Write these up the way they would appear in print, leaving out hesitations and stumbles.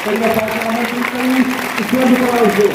તેમના સાથે આમંત્રિત કરી ઉપલબ્ધ કરાવશે.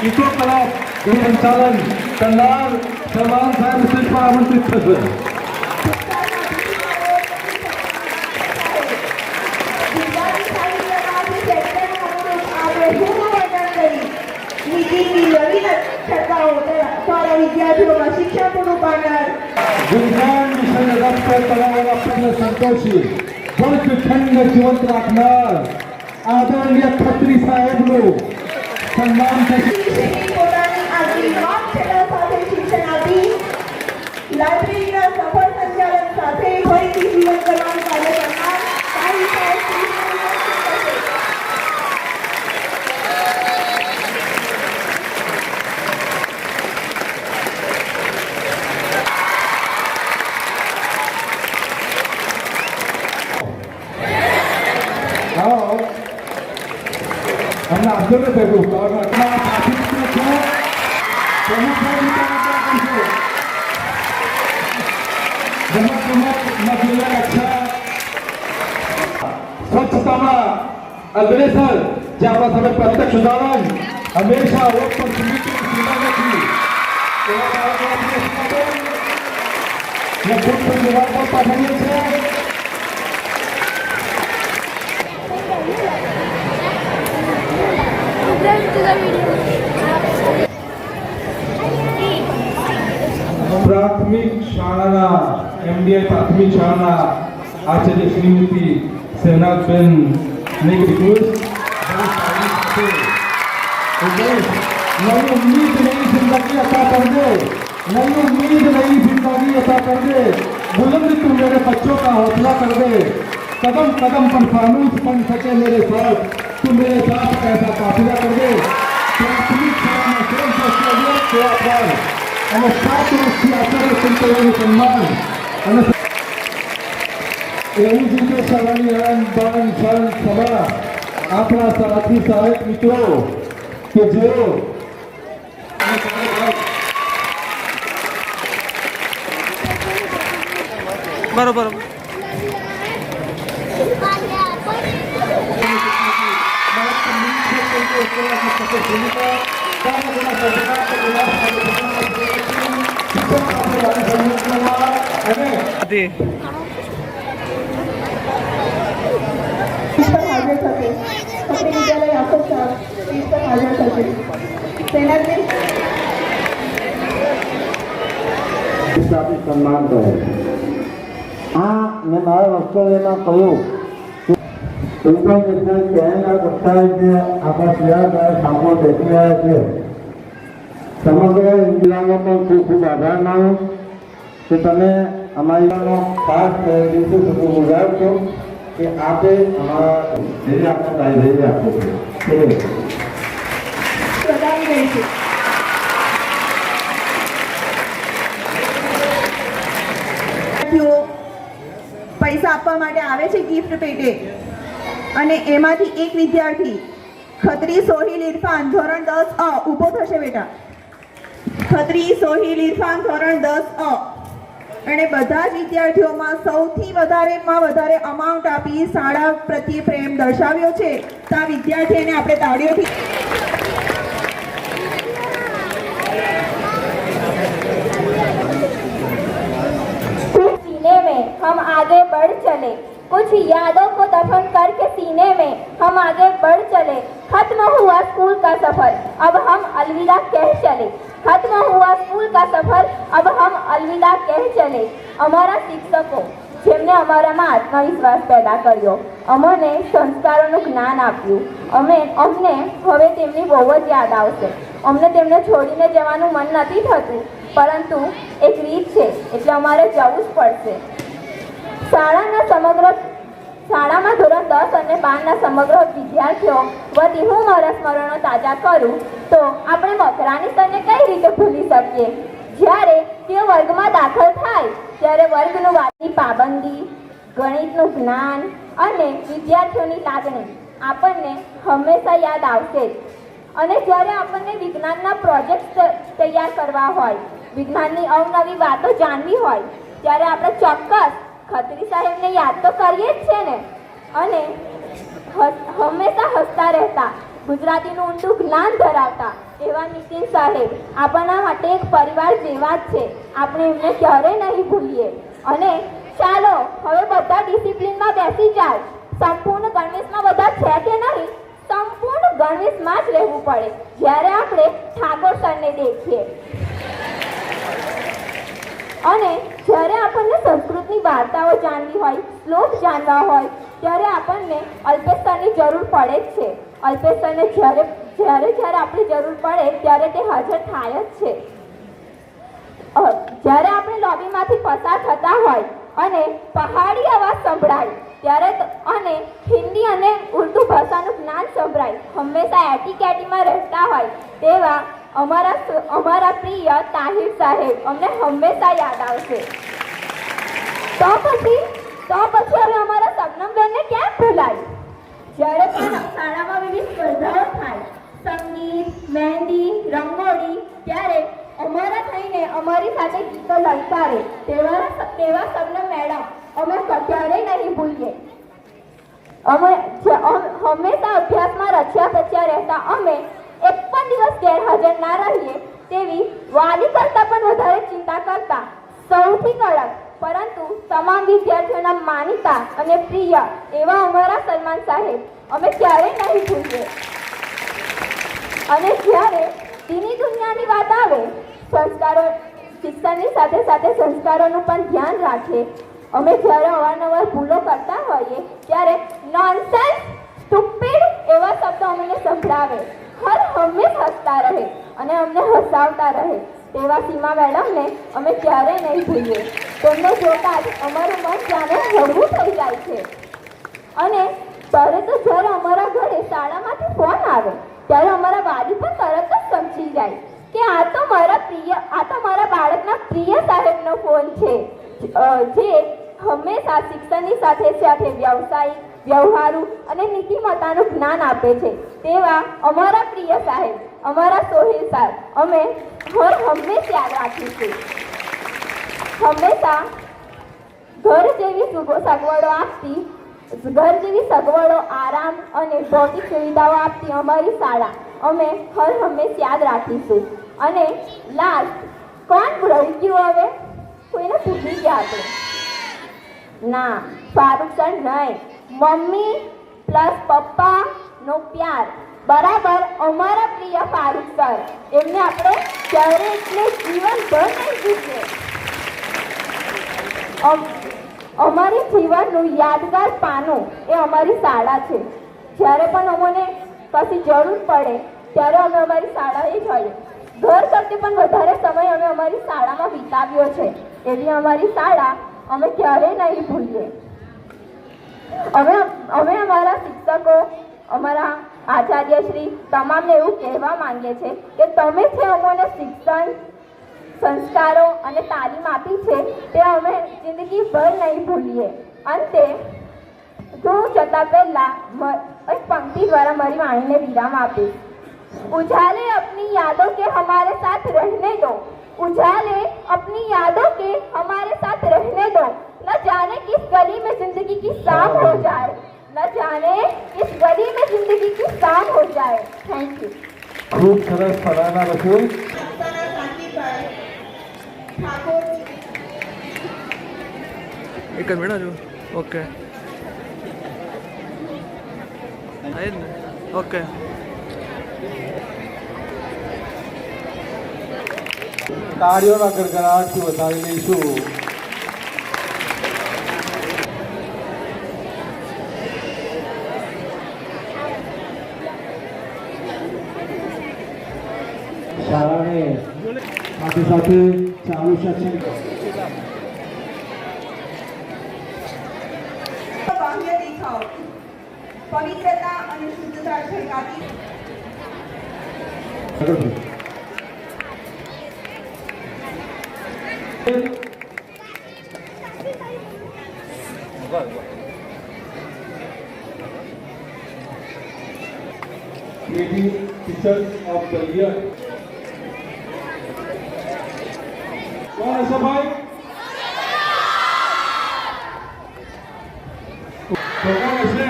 ઇકો ક્લાસ સંચાલન કરનાર સલમાન સાહેબ સ્ટેજ પર આમંત્રિત થશે. શિક્ષણ પૂરું પાડનાર વિજ્ઞાન વિષયને રસ પર કરાવવાના પ્રશ્ન સંતોષી વર્ગખંડને જીવંત રાખનાર આદરણીય ખત્રી સાહેબનું સન્માન થશે. પોતાની આગવી નોંધ ચેનલ સાથે શિક્ષણ આપી લાઇબ્રેરીના સફળ સંચાલન સાથે ફરીથી જીવન કરવાનું કાર્ય કરનાર સાહિત્ય સાહેબ हमने आंदोलन भेजू और अपना साथी मित्र છે પ્રમુખ જમા જિલ્લા રક્ષા સ્વચ્છતામાં અગ્રેસર જે આપણા સામે પ્રત્યક્ષ ઉદાહરણ હંમેશા ઓપ પર સમિતિ સુવિધા નથી એવા બાળકો આપણે ખૂબ ધન્યવાદ પાઠવીએ છીએ. પ્રાથમિક શાળાના એમડીઆઈ પ્રાથમિક શાળાના આચાર્ય શ્રીમતી શહેનાઝબેન ને રિક્વેસ્ટ नई उम्मीद नई जिंदगी अता कर दे, नई उम्मीद नई जिंदगी अता कर दे, बुलंद तू मेरे बच्चों का हौसला कर दे, कदम कदम पर फानूस बन सके मेरे साथ, तू मेरे साथ कैसा काफिला कर दे. प्राथमिक शाळाમાં સેવા અને 7 વર્ષથી આચાર્ય સંતોનું સન્માન અને એવું જ રીતે શાળાની આનંદ શાળા સભા આપણા સાથી સહાયક મિત્રો કે જેઓ બરોબર સન્માન કરે. આ મેં મારા વક્તવ્યમાં કહ્યું ઇન્ટરનેશનલ ચેનલના કક્ષાએ જે આપણા સિયાળા સામો બેસી રહ્યા છે સમગ્ર ઇન્ડિયાનો પણ ખૂબ ખૂબ આભાર માનું કે તમે અમારીનો ખાસ દિવસો સુધી ગુજારો છો કે આપે અમારા જે આપણે લાઇબ્રેરી આપો છો. પૈસા આપવા માટે આવે છે ગિફ્ટ પેટે અને એમાંથી એક વિદ્યાર્થી ખત્રી સોહિલ ઇરફાન ધોરણ 10 અ ઊભો થશે બેટા. ખત્રી સોહિલ ઇરફાન ધોરણ 10 અ અને બધા જ વિદ્યાર્થીઓમાં સૌથી વધારે અમાઉન્ટ આપી શાળા પ્રત્યે પ્રેમ દર્શાવ્યો છે તો આ વિદ્યાર્થીને આપણે તાળીઓથી हम आगे बढ़ चले, कुछ यादों को दफन करके सीने में हम आगे बढ़ चले. खत्म हुआ स्कूल का सफर, अब हम अलविदा कह चले. खत्म हुआ स्कूल का सफर, अब हम अलविदा कह चले. અમારા શિક્ષકો જેમને અમારામાં આત્મવિશ્વાસ પેદા કર્યો, અમને સંસ્કારોનું જ્ઞાન આપ્યું, અમને હવે તેમની બહુ જ યાદ આવશે. અમને તેમને છોડીને જવાનું મન નથી થતું, પરંતુ એક રીત છે એટલે અમારે જવું જ પડશે. શાળામાં ધોરણ 10 અને 12ના સમગ્ર વિદ્યાર્થીઓ વતી હું મારા સ્મરણો તાજા કરું તો આપણે મકરાણી સરને કઈ રીતે ભૂલી શકીએ? જ્યારે તેઓ વર્ગમાં દાખલ થાય ત્યારે વર્ગનું વાતની પાબંદી, ગણિતનું જ્ઞાન અને વિદ્યાર્થીઓની લાગણી આપણને હંમેશા યાદ આવશે જ. અને જ્યારે આપણને વિજ્ઞાનના પ્રોજેક્ટ તૈયાર કરવા હોય, વિજ્ઞાનની અવનવી વાતો જાણવી હોય, ત્યારે આપણે ચોક્કસ ખત્રી સાહેબને યાદ તો કરીએ જ છે ને. અને હંમેશા હસતા રહેતા, ગુજરાતીનું ઊંડું જ્ઞાન ધરાવતા એવા નીતિન સાહેબ આપણા માટે એક પરિવાર જેવા જ છે. આપણે એમને ક્યારેય નહીં ભૂલીએ. અને ચાલો હવે બધા ડિસિપ્લિનમાં બેસી જાઓ. સંપૂર્ણ ગણવેશમાં બધા છે કે નહીં? સંપૂર્ણ ગણવેશમાં જ રહેવું પડે જ્યારે આપણે ઠાકોર સરને દેખીએ. અને જ્યારે આપણને સંસ્કૃતની વાર્તાઓ જાણવી હોય, શ્લોક જાણવા હોય, ત્યારે આપણને અલ્પેશ સરની જરૂર પડે જ છે. અલ્પેશ સરને જ્યારે આપણી જરૂર પડે ત્યારે તે હાજર થાય જ છે. જ્યારે આપણે લોબીમાંથી પસાર થતા હોય અને પહાડી અવાજ સંભળાય ત્યારે અને હિન્દી અને ઉર્દુ ભાષાનું જ્ઞાન સંભળાય, હંમેશા એટીકેટીમાં રહેતા હોય તેવા અમારા પ્રિય તાહિર સાહેબ અમને હંમેશા યાદ આવશે. તો પછી હવે અમારા સબનમબેનને ક્યાં ભૂલાય? જ્યારે પણ શાળામાં વિવિધ સ્પર્ધાઓ થાય, સંગીત, મહેંદી, રંગોળી, ત્યારે અમારા થઈને અમારી સાથે ગીતો લલકારે તેવા સબનમ મેડમ અમે ક્યારેય નહીં ભૂલીએ. અમે હંમેશા અભ્યાસમાં રચ્યા પચ્યા રહેતા અમે એક પણ દિવસ ગેરહાજર ના રહીએ તેવી વાલી કરતાં પણ વધારે ચિંતા કરતા સૌથી કડક પરંતુ તમામ વિદ્યાર્થીઓના માનીતા અને પ્રિય એવા અમારા સલમાન સાહેબ અમે ક્યારેય નહીં ભૂલીએ. અને જ્યારે દીની દુનિયાની વાત આવે, સંસ્કારો, શિક્ષણની સાથે સાથે સંસ્કારોનું પણ ધ્યાન રાખે. અમે જ્યારે અવારનવાર ભૂલો કરતા હોઈએ ત્યારે નોનસેન્સ, સ્ટુપિડ એવા શબ્દો અમને સંભળાવે. હંમેશા હસતા રહે અને અમને હસાવતા રહે તેવા સીમા મેડમને અમે ક્યારેય નહીં ભૂલીએ. તેમને જોતા જ અમારું મન જાણે હળવું થઈ જાય છે. અને જ્યારે અમારા ઘરે શાળામાંથી ફોન આવે ત્યારે અમારા વાલી પણ તરત જ સમજી જાય કે આ તો મારા બાળકના પ્રિય સાહેબનો ફોન છે, જે હંમેશા શિક્ષણની સાથે સાથે વ્યવસાયિક, વ્યવહારુ અને નીતિમત્તાનું જ્ઞાન આપે છે. તેવા અમારા પ્રિય સાહેબ, અમારા સોહિલ સાહેબ અમે હંમેશા યાદ રાખીશું. હંમેશા ઘર જેવી સગવડો, આરામ અને ભૌતિક સુવિધાઓ આપતી અમારી શાળા અમે હંમેશા યાદ રાખીશું. અને લાસ્ટ કોણ રહી ગયું? હવે કોઈને ભૂલી ગયા આપણે? ના, ફારૂક સર નહીં. મમ્મી પ્લસ પપ્પાનો પ્યાર બરાબર અમારા પ્રિય ફારૂક સર. એમને આપણે ક્યારે એટલે જીવનભર નહીં ભૂલીએ. અમારી જીવનનું યાદગાર પાનું એ અમારી શાળા છે. જ્યારે પણ અમને કશી જરૂર પડે ત્યારે અમે અમારી શાળાએ જઈએ. ઘર કરતી પણ વધારે સમય અમે અમારી શાળામાં વિતાવ્યો છે. એવી અમારી શાળા અમે ક્યારેય નહીં ભૂલીએ. અમે અમારા શિક્ષકો, અમારા આચાર્યશ્રી તમામને એવું કહેવા માંગીએ છીએ કે તમે જે અમને શિક્ષણ, સંસ્કારો અને તાલીમ આપી છે તે અમે જિંદગીભર નહીં ભૂલીએ. અંતે હું જતા પહેલા એક પંક્તિ દ્વારા મારી વાણીને વિરામ આપીશ. उजाले अपनी यादों के हमारे साथ रहने दो, उजाले अपनी यादों के हमारे साथ रहने दो. न जाने किस गली में जिंदगी की शाम हो जाए, न जाने किस गली में जिंदगी की शाम हो जाए. Thank you. खूब सरस फराना रसूल. એક જ મિનિટ જો. ઓકે ઓકે તાળીઓના ગડગડાટથી વધાવી લઈશું. શાળાને સાથે સાથે ચાલુ શૈક્ષણિક બાહ્ય દેખાવ પવિત્રતા અને શુદ્ધતા ઝળકાતી Creative Teacher of the Year. कौन ऐसा भाई? तो कौन ऐसे?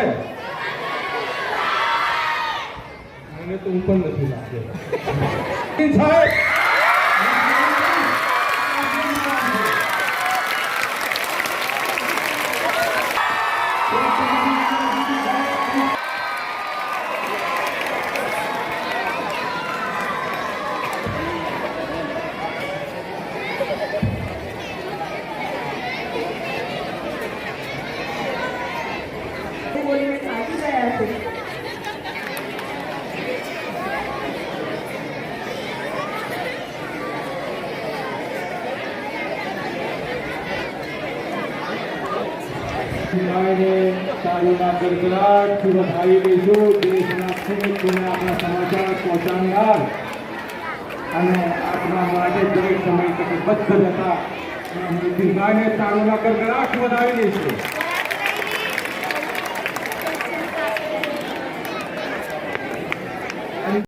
मैंने तो ऊपर नहीं लाते। साहब બોલીને થાકી ગયા છે. તાળીના ગડગડાટથી વધાવી દઈશું. દેશના ખેડૂતોને આપણા સમાચાર પહોંચાડનાર અને આપણા માટે દરેક સમય કટિબદ્ધ હતા. દીર્ઘાને તાળીના ગડગડાટ વધાવી દઈશું.